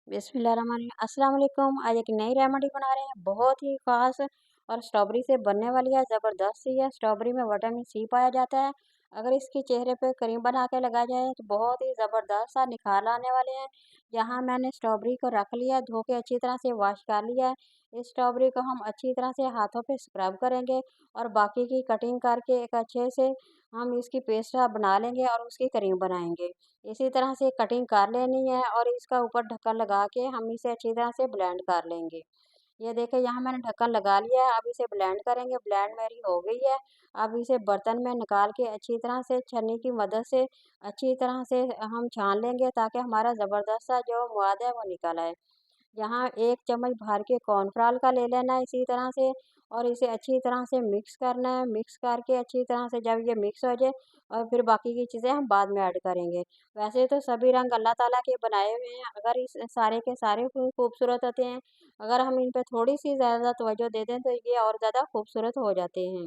अस्सलाम वालेकुम। आज एक नई रेमेडी बना रहे हैं, बहुत ही ख़ास और स्ट्रॉबेरी से बनने वाली है। ज़बरदस्त सी है। स्ट्रॉबेरी में विटामिन सी पाया जाता है। अगर इसकी चेहरे पे क्रीम बना के लगाया जाए तो बहुत ही ज़बरदस्त सा निखार आने वाले हैं। यहाँ मैंने स्ट्रॉबेरी को रख लिया, धो के अच्छी तरह से वॉश कर लिया है। इस स्ट्रॉबेरी को हम अच्छी तरह से हाथों पे स्क्रब करेंगे और बाकी की कटिंग करके एक अच्छे से हम इसकी पेस्ट बना लेंगे और उसकी क्रीम बनाएंगे। इसी तरह से कटिंग कर लेनी है और इसका ऊपर ढक्कन लगा के हम इसे अच्छी तरह से ब्लेंड कर लेंगे। ये देखिए यहाँ मैंने ढक्कन लगा लिया है, अब इसे ब्लेंड करेंगे। ब्लेंड मेरी हो गई है। अब इसे बर्तन में निकाल के अच्छी तरह से छन्नी की मदद से अच्छी तरह से हम छान लेंगे ताकि हमारा ज़बरदस्त सा जो स्वाद है वो निकल आए। यहाँ 1 चम्मच भर के कॉर्नफ्लोर का ले लेना है इसी तरह से और इसे अच्छी तरह से मिक्स करना है। मिक्स करके अच्छी तरह से जब ये मिक्स हो जाए और फिर बाकी की चीज़ें हम बाद में ऐड करेंगे। वैसे तो सभी रंग अल्लाह ताला के बनाए हुए हैं, अगर इस सारे के सारे खूबसूरत होते हैं। अगर हम इन पे थोड़ी-सी ज़्यादा तवज्जो दे दें तो ये और ज़्यादा खूबसूरत हो जाते हैं।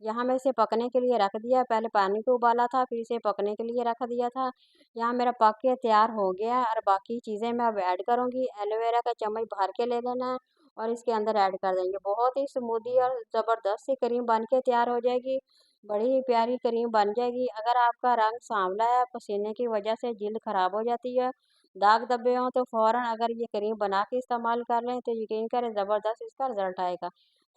यहाँ मैं इसे पकने के लिए रख दिया, पहले पानी को उबाला था, फिर इसे पकने के लिए रख दिया था। यहाँ मेरा पक के तैयार हो गया है और बाकी चीज़ें मैं अब ऐड करूँगी। एलोवेरा का चम्मच भर के ले लेना है और इसके अंदर ऐड कर देंगे। बहुत ही स्मूदी और ज़बरदस्त सी क्रीम बन के तैयार हो जाएगी। बड़ी ही प्यारी क्रीम बन जाएगी। अगर आपका रंग सांवला है, पसीने की वजह से जिल्द खराब हो जाती है, दाग धब्बे हों तो फ़ौरन अगर ये क्रीम बना के इस्तेमाल कर लें तो यकीन करें ज़बरदस्त इसका रिज़ल्ट आएगा।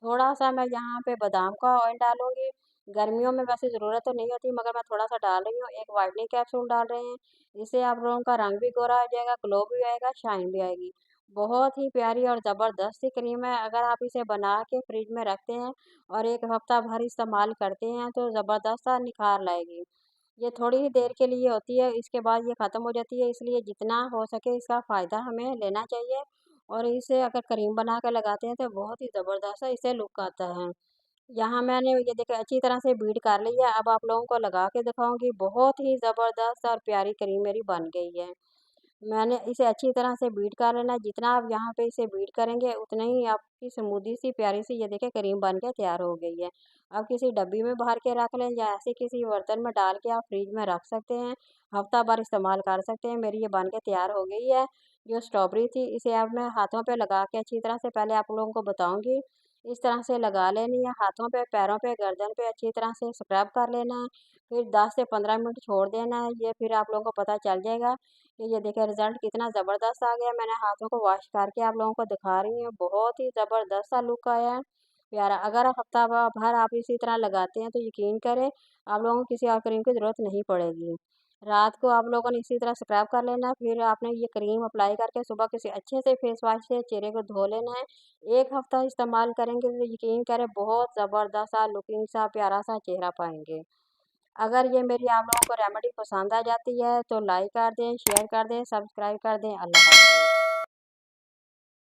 थोड़ा-सा मैं यहाँ पे बादाम का ऑयल डालूँगी। गर्मियों में वैसे ज़रूरत तो नहीं होती मगर मैं थोड़ा-सा डाल रही हूँ। एक व्हाइटनिंग कैप्सूल डाल रहे हैं। इससे आप लोगों का रंग भी गोरा हो जाएगा, ग्लो भी आएगा, शाइन भी आएगी। बहुत ही प्यारी और ज़बरदस्त सी क्रीम है। अगर आप इसे बना के फ्रिज में रखते हैं और 1 हफ्ता भर इस्तेमाल करते हैं तो ज़बरदस्त सा निखार लाएगी। ये थोड़ी ही देर के लिए होती है, इसके बाद ये ख़त्म हो जाती है, इसलिए जितना हो सके इसका फ़ायदा हमें लेना चाहिए और इसे अगर क्रीम बना के लगाते हैं तो बहुत ही ज़बरदस्त इससे लुक आता है। यहाँ मैंने ये देखिए अच्छी तरह से बीट कर ली है, अब आप लोगों को लगा के दिखाऊँगी। बहुत ही ज़बरदस्त और प्यारी क्रीम मेरी बन गई है। मैंने इसे अच्छी तरह से बीट कर लेना है, जितना आप यहाँ पे इसे बीट करेंगे उतना ही आपकी स्मूदी सी प्यारी सी ये देखिए क्रीम बन के तैयार हो गई है। अब किसी डब्बी में भर के रख लें या ऐसे किसी बर्तन में डाल के आप फ्रिज में रख सकते हैं, हफ्ता भर इस्तेमाल कर सकते हैं। मेरी ये बन के तैयार हो गई है। जो स्ट्रॉबेरी थी इसे अब मैं हाथों पे लगा के अच्छी तरह से पहले आप लोगों को बताऊँगी। इस तरह से लगा लेनी है हाथों पे, पैरों पे, गर्दन पे अच्छी तरह से स्क्रब कर लेना है। फिर 10 से 15 मिनट छोड़ देना है, ये फिर आप लोगों को पता चल जाएगा कि ये देखिए रिज़ल्ट कितना ज़बरदस्त आ गया। मैंने हाथों को वॉश करके आप लोगों को दिखा रही हूँ, बहुत ही ज़बरदस्त सा लुक आया है, प्यारा। अगर हफ्ता भर आप इसी तरह लगाते हैं तो यकीन करें आप लोगों को किसी और क्रीम की ज़रूरत नहीं पड़ेगी। रात को आप लोगों ने इसी तरह स्क्रब कर लेना है, फिर आपने ये क्रीम अप्लाई करके सुबह किसी अच्छे से फेस वाश से चेहरे को धो लेना है। 1 हफ्ता इस्तेमाल करेंगे तो यकीन करें बहुत ज़बरदस्त सा लुकिंग सा प्यारा सा चेहरा पाएँगे। अगर ये मेरी आप लोगों को रेमेडी पसंद आ जाती है तो लाइक कर दें, शेयर कर दें, सब्सक्राइब कर दें। अल्लाह हाफ़िज़।